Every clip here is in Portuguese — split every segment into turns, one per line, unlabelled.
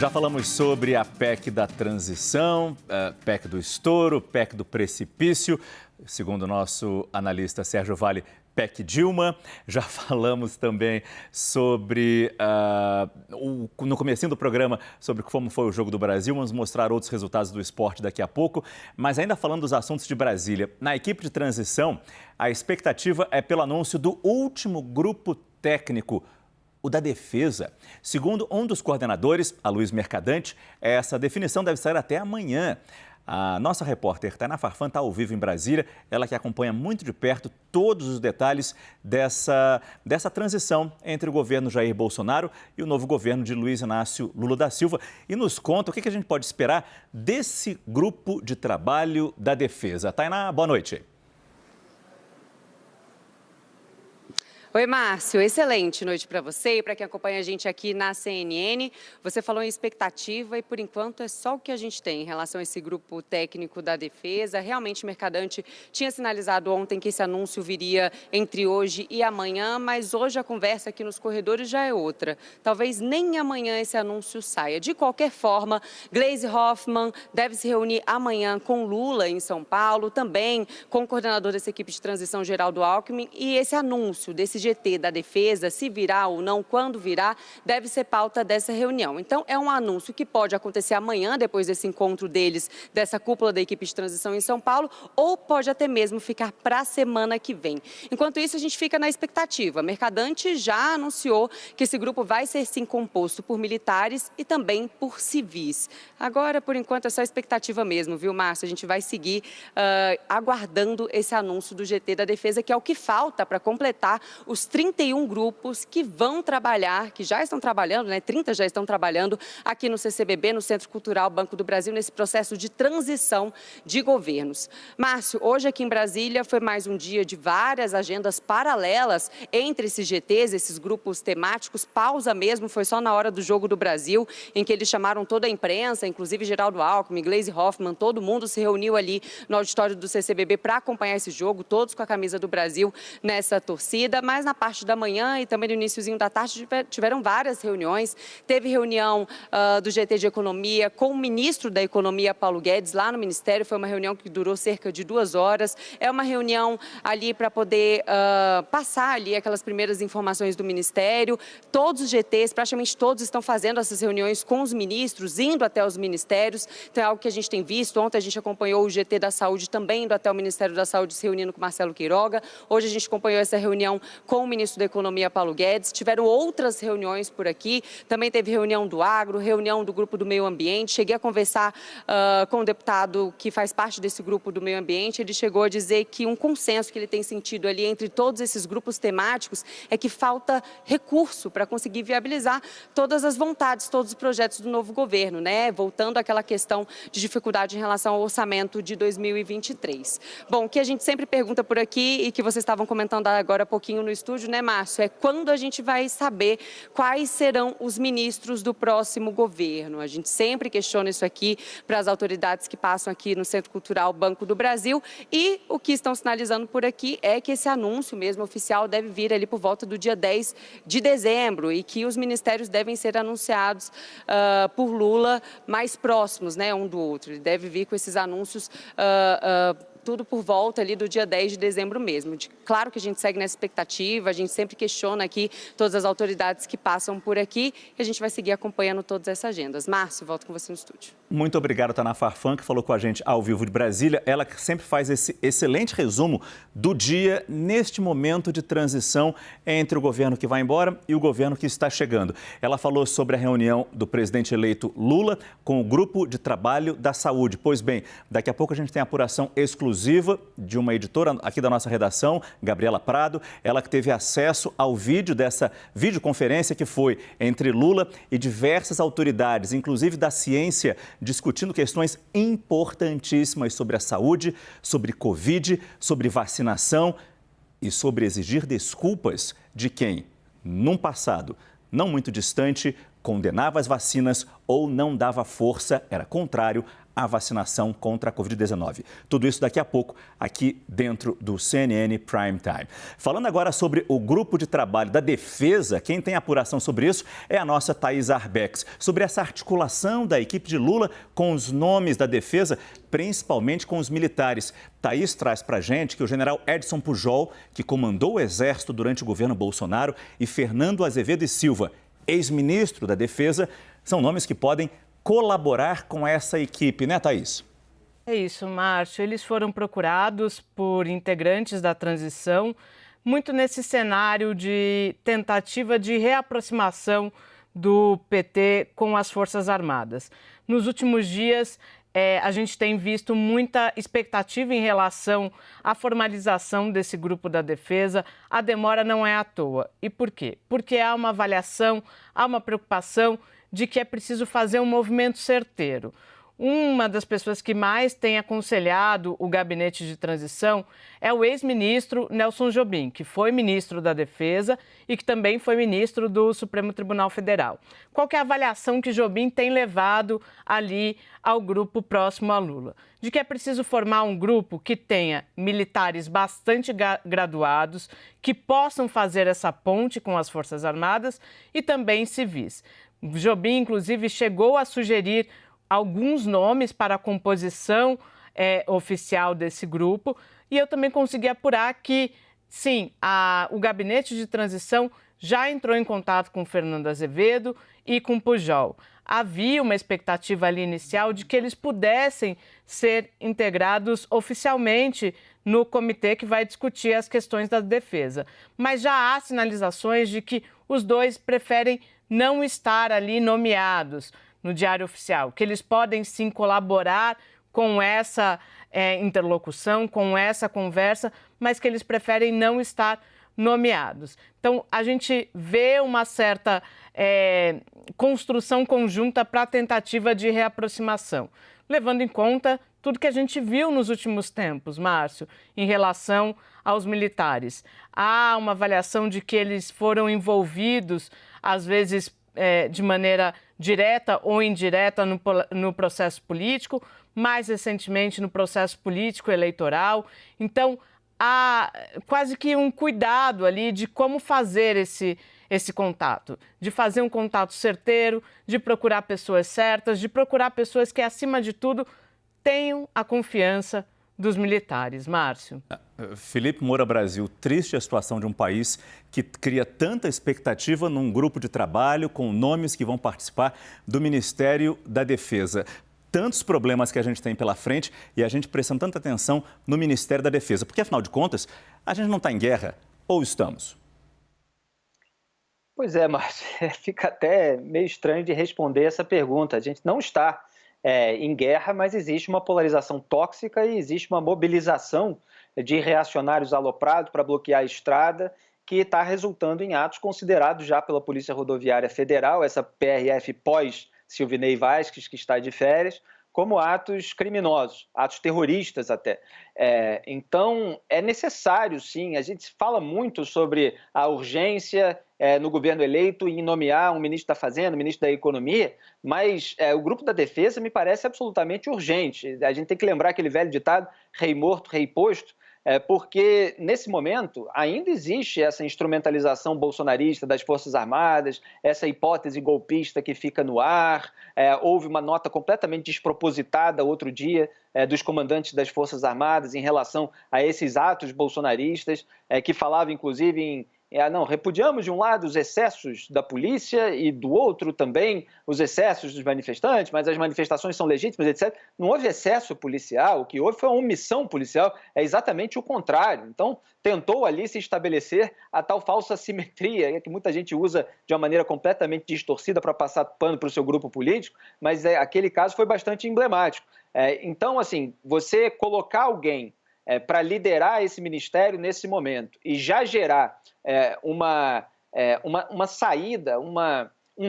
Já falamos sobre a PEC da transição, PEC do estouro, PEC do precipício, segundo o nosso analista Sérgio Vale, PEC Dilma. Já falamos também sobre, no comecinho do programa, sobre como foi o Jogo do Brasil. Vamos mostrar outros resultados do esporte daqui a pouco. Mas ainda falando dos assuntos de Brasília, na equipe de transição, a expectativa é pelo anúncio do último grupo técnico, o da defesa. Segundo um dos coordenadores, a Luiz Mercadante, essa definição deve sair até amanhã. A nossa repórter Tainá Farfan está ao vivo em Brasília, ela que acompanha muito de perto todos os detalhes dessa transição entre o governo Jair Bolsonaro e o novo governo de Luiz Inácio Lula da Silva. E nos conta o que a gente pode esperar desse grupo de trabalho da defesa. Tainá, boa noite.
Oi, Márcio. Excelente noite para você e para quem acompanha a gente aqui na CNN. Você falou em expectativa e, por enquanto, é só o que a gente tem em relação a esse grupo técnico da defesa. Realmente, o Mercadante tinha sinalizado ontem que esse anúncio viria entre hoje e amanhã, mas hoje a conversa aqui nos corredores já é outra. Talvez nem amanhã esse anúncio saia. De qualquer forma, Gleisi Hoffmann deve se reunir amanhã com Lula em São Paulo, também com o coordenador dessa equipe de transição, Geraldo Alckmin, e esse anúncio desse GT da defesa, se virá ou não, quando virá, deve ser pauta dessa reunião. Então, é um anúncio que pode acontecer amanhã, depois desse encontro deles, dessa cúpula da equipe de transição em São Paulo, ou pode até mesmo ficar para a semana que vem. Enquanto isso, a gente fica na expectativa. Mercadante já anunciou que esse grupo vai ser, sim, composto por militares e também por civis. Agora, por enquanto, é só expectativa mesmo, viu, Márcio? A gente vai seguir aguardando esse anúncio do GT da defesa, que é o que falta para completar os 31 grupos que vão trabalhar, que já estão trabalhando, 30 já estão trabalhando aqui no CCBB, no Centro Cultural Banco do Brasil, nesse processo de transição de governos. Márcio, hoje aqui em Brasília foi mais um dia de várias agendas paralelas entre esses GTs, esses grupos temáticos. Pausa mesmo, foi só na hora do Jogo do Brasil, em que eles chamaram toda a imprensa, inclusive Geraldo Alckmin, Gleisi Hoffmann, todo mundo se reuniu ali no auditório do CCBB para acompanhar esse jogo, todos com a camisa do Brasil nessa torcida, mas na parte da manhã e também no iniciozinho da tarde tiveram várias reuniões. Teve reunião do GT de Economia com o ministro da Economia, Paulo Guedes, lá no Ministério. Foi uma reunião que durou cerca de 2 horas. É uma reunião ali para poder passar ali aquelas primeiras informações do Ministério. Todos os GTs, praticamente todos, estão fazendo essas reuniões com os ministros, indo até os ministérios. Então é algo que a gente tem visto. Ontem a gente acompanhou o GT da Saúde também indo até o Ministério da Saúde, se reunindo com Marcelo Queiroga. Hoje a gente acompanhou essa reunião com o ministro da Economia, Paulo Guedes. Tiveram outras reuniões por aqui, também teve reunião do agro, reunião do grupo do meio ambiente. Cheguei a conversar com um deputado que faz parte desse grupo do meio ambiente. Ele chegou a dizer que um consenso que ele tem sentido ali entre todos esses grupos temáticos é que falta recurso para conseguir viabilizar todas as vontades, todos os projetos do novo governo, Voltando àquela questão de dificuldade em relação ao orçamento de 2023. Bom, o que a gente sempre pergunta por aqui e que vocês estavam comentando agora há pouquinho no estúdio, Márcio, é quando a gente vai saber quais serão os ministros do próximo governo. A gente sempre questiona isso aqui para as autoridades que passam aqui no Centro Cultural Banco do Brasil, e o que estão sinalizando por aqui é que esse anúncio mesmo oficial deve vir ali por volta do dia 10 de dezembro e que os ministérios devem ser anunciados por Lula mais próximos, um do outro. Ele deve vir com esses anúncios tudo por volta ali do dia 10 de dezembro mesmo. Claro que a gente segue nessa expectativa, a gente sempre questiona aqui todas as autoridades que passam por aqui e a gente vai seguir acompanhando todas essas agendas. Márcio, volto com você no estúdio.
Muito obrigado, Tainá Farfan, que falou com a gente ao vivo de Brasília. Ela que sempre faz esse excelente resumo do dia neste momento de transição entre o governo que vai embora e o governo que está chegando. Ela falou sobre a reunião do presidente eleito Lula com o grupo de trabalho da saúde. Pois bem, daqui a pouco a gente tem a apuração exclusiva de uma editora aqui da nossa redação, Gabriela Prado, ela que teve acesso ao vídeo dessa videoconferência que foi entre Lula e diversas autoridades, inclusive da ciência, discutindo questões importantíssimas sobre a saúde, sobre Covid, sobre vacinação e sobre exigir desculpas de quem, num passado não muito distante, condenava as vacinas ou não dava força, era contrário a vacinação contra a Covid-19. Tudo isso daqui a pouco, aqui dentro do CNN Prime Time. Falando agora sobre o grupo de trabalho da Defesa, quem tem apuração sobre isso é a nossa Thaís Arbex. Sobre essa articulação da equipe de Lula com os nomes da Defesa, principalmente com os militares. Thaís traz para a gente que o general Edson Pujol, que comandou o Exército durante o governo Bolsonaro, e Fernando Azevedo e Silva, ex-ministro da Defesa, são nomes que podem colaborar com essa equipe, né, Thaís?
É isso, Márcio. Eles foram procurados por integrantes da transição, muito nesse cenário de tentativa de reaproximação do PT com as Forças Armadas. Nos últimos dias, a gente tem visto muita expectativa em relação à formalização desse grupo da Defesa. A demora não é à toa. E por quê? Porque há uma avaliação, há uma preocupação de que é preciso fazer um movimento certeiro. Uma das pessoas que mais tem aconselhado o gabinete de transição é o ex-ministro Nelson Jobim, que foi ministro da Defesa e que também foi ministro do Supremo Tribunal Federal. Qual que é a avaliação que Jobim tem levado ali ao grupo próximo a Lula? De que é preciso formar um grupo que tenha militares bastante graduados, que possam fazer essa ponte com as Forças Armadas e também civis. Jobim, inclusive, chegou a sugerir alguns nomes para a composição oficial desse grupo e eu também consegui apurar que, sim, o gabinete de transição já entrou em contato com Fernando Azevedo e com Pujol. Havia uma expectativa ali inicial de que eles pudessem ser integrados oficialmente no comitê que vai discutir as questões da defesa. Mas já há sinalizações de que os dois preferem não estar ali nomeados no Diário Oficial, que eles podem sim colaborar com essa interlocução, com essa conversa, mas que eles preferem não estar nomeados. Então, a gente vê uma certa construção conjunta para a tentativa de reaproximação, levando em conta tudo que a gente viu nos últimos tempos, Márcio, em relação aos militares. Há uma avaliação de que eles foram envolvidos, às vezes, de maneira direta ou indireta no processo político, mais recentemente no processo político eleitoral. Então, há quase que um cuidado ali de como fazer esse contato, de fazer um contato certeiro, de procurar pessoas certas, de procurar pessoas que, acima de tudo, tenham a confiança dos militares. Márcio.
Felipe Moura Brasil, triste a situação de um país que cria tanta expectativa num grupo de trabalho com nomes que vão participar do Ministério da Defesa. Tantos problemas que a gente tem pela frente e a gente prestando tanta atenção no Ministério da Defesa. Porque, afinal de contas, a gente não está em guerra, ou estamos?
Pois é, Márcio, fica até meio estranho de responder essa pergunta. A gente não está em guerra, mas existe uma polarização tóxica e existe uma mobilização de reacionários aloprados para bloquear a estrada, que está resultando em atos considerados já pela Polícia Rodoviária Federal, essa PRF pós-Silvinei Vasquez, que está de férias, como atos criminosos, atos terroristas até. Então, é necessário, sim, a gente fala muito sobre a urgência no governo eleito em nomear um ministro da Fazenda, um ministro da Economia, mas o grupo da Defesa me parece absolutamente urgente. A gente tem que lembrar aquele velho ditado, rei morto, rei posto, porque, nesse momento, ainda existe essa instrumentalização bolsonarista das Forças Armadas, essa hipótese golpista que fica no ar. Houve uma nota completamente despropositada outro dia dos comandantes das Forças Armadas em relação a esses atos bolsonaristas, que falava, inclusive, em não, repudiamos de um lado os excessos da polícia e do outro também os excessos dos manifestantes, mas as manifestações são legítimas, etc. Não houve excesso policial, o que houve foi uma omissão policial, é exatamente o contrário. Então, tentou ali se estabelecer a tal falsa simetria, que muita gente usa de uma maneira completamente distorcida para passar pano para o seu grupo político, mas aquele caso foi bastante emblemático. Então, assim, você colocar alguém para liderar esse ministério nesse momento e já gerar uma saída, um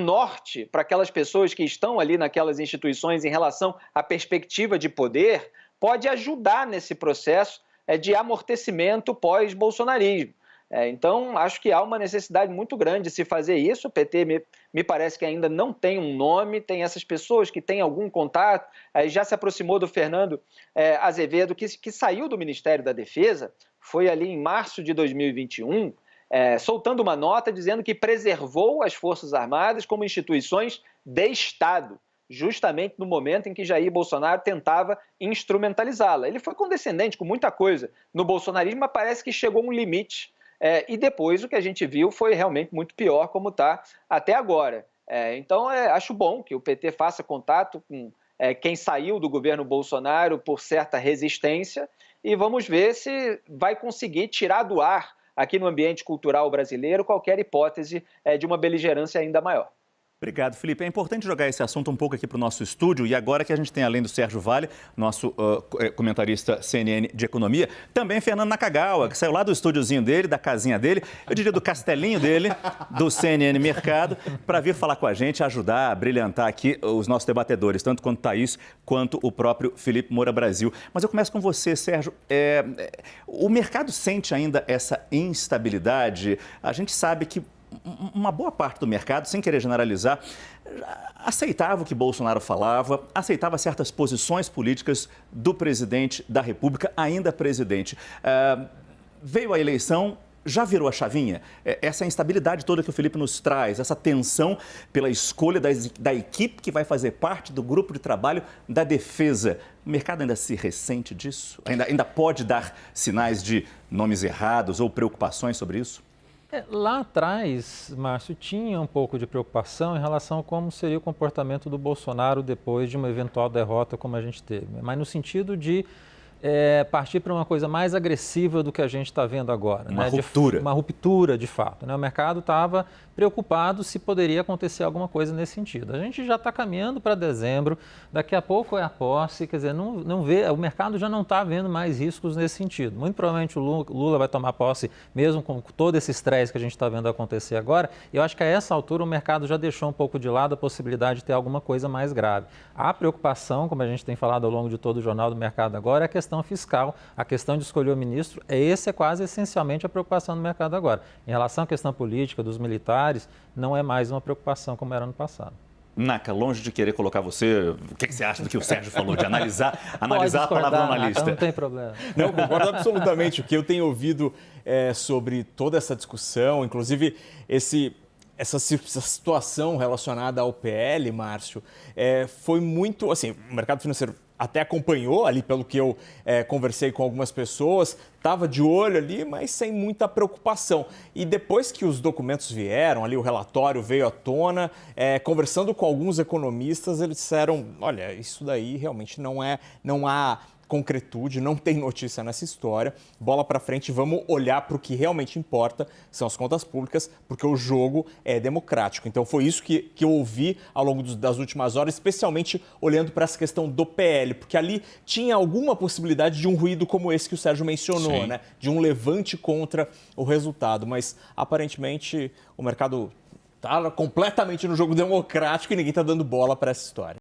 norte para aquelas pessoas que estão ali naquelas instituições em relação à perspectiva de poder, pode ajudar nesse processo de amortecimento pós-bolsonarismo. Então, acho que há uma necessidade muito grande de se fazer isso. O PT me parece que ainda não tem um nome, tem essas pessoas que têm algum contato, já se aproximou do Fernando Azevedo, que saiu do Ministério da Defesa, foi ali em março de 2021, soltando uma nota dizendo que preservou as Forças Armadas como instituições de Estado, justamente no momento em que Jair Bolsonaro tentava instrumentalizá-la. Ele foi condescendente com muita coisa no bolsonarismo, mas parece que chegou a um limite. E depois o que a gente viu foi realmente muito pior, como está até agora. Então, acho bom que o PT faça contato com quem saiu do governo Bolsonaro por certa resistência e vamos ver se vai conseguir tirar do ar, aqui no ambiente cultural brasileiro, qualquer hipótese de uma beligerância ainda maior.
Obrigado, Felipe. É importante jogar esse assunto um pouco aqui para o nosso estúdio e agora que a gente tem, além do Sérgio Vale, nosso comentarista CNN de Economia, também Fernando Nakagawa, que saiu lá do estúdiozinho dele, da casinha dele, eu diria do castelinho dele, do CNN Mercado, para vir falar com a gente, ajudar a brilhantar aqui os nossos debatedores, tanto quanto Thaís, quanto o próprio Felipe Moura Brasil. Mas eu começo com você, Sérgio. O mercado sente ainda essa instabilidade? A gente sabe que uma boa parte do mercado, sem querer generalizar, aceitava o que Bolsonaro falava, aceitava certas posições políticas do presidente da República, ainda presidente. Veio a eleição, já virou a chavinha? Essa instabilidade toda que o Felipe nos traz, essa tensão pela escolha da equipe que vai fazer parte do grupo de trabalho da defesa. O mercado ainda se ressente disso? Ainda pode dar sinais de nomes errados ou preocupações sobre isso?
Lá atrás, Márcio, tinha um pouco de preocupação em relação a como seria o comportamento do Bolsonaro depois de uma eventual derrota como a gente teve. Mas no sentido de partir para uma coisa mais agressiva do que a gente está vendo agora.
Uma ruptura.
Uma ruptura, de fato. O mercado estava preocupado se poderia acontecer alguma coisa nesse sentido. A gente já está caminhando para dezembro, daqui a pouco é a posse, quer dizer, não vê, o mercado já não está vendo mais riscos nesse sentido. Muito provavelmente o Lula vai tomar posse, mesmo com todo esse estresse que a gente está vendo acontecer agora. E eu acho que a essa altura o mercado já deixou um pouco de lado a possibilidade de ter alguma coisa mais grave. A preocupação, como a gente tem falado ao longo de todo o Jornal do Mercado agora, é a questão fiscal, a questão de escolher o ministro. Esse é quase essencialmente a preocupação do mercado agora. Em relação à questão política, dos militares, não é mais uma preocupação como era no passado.
Naka, longe de querer colocar você, o que você acha do que o Sérgio falou, de analisar a palavra do analista?
Naka, não tem problema.
Não, concordo absolutamente. O que eu tenho ouvido sobre toda essa discussão, inclusive essa situação relacionada ao PL, Márcio, foi muito, assim, o mercado financeiro até acompanhou ali, pelo que eu conversei com algumas pessoas, estava de olho ali, mas sem muita preocupação. E depois que os documentos vieram, ali o relatório veio à tona, conversando com alguns economistas, eles disseram, olha, isso daí realmente não há concretude, não tem notícia nessa história, bola para frente, vamos olhar para o que realmente importa, são as contas públicas, porque o jogo é democrático. Então foi isso que eu ouvi ao longo das últimas horas, especialmente olhando para essa questão do PL, porque ali tinha alguma possibilidade de um ruído como esse que o Sérgio mencionou, né? De um levante contra o resultado, mas aparentemente o mercado está completamente no jogo democrático e ninguém está dando bola para essa história.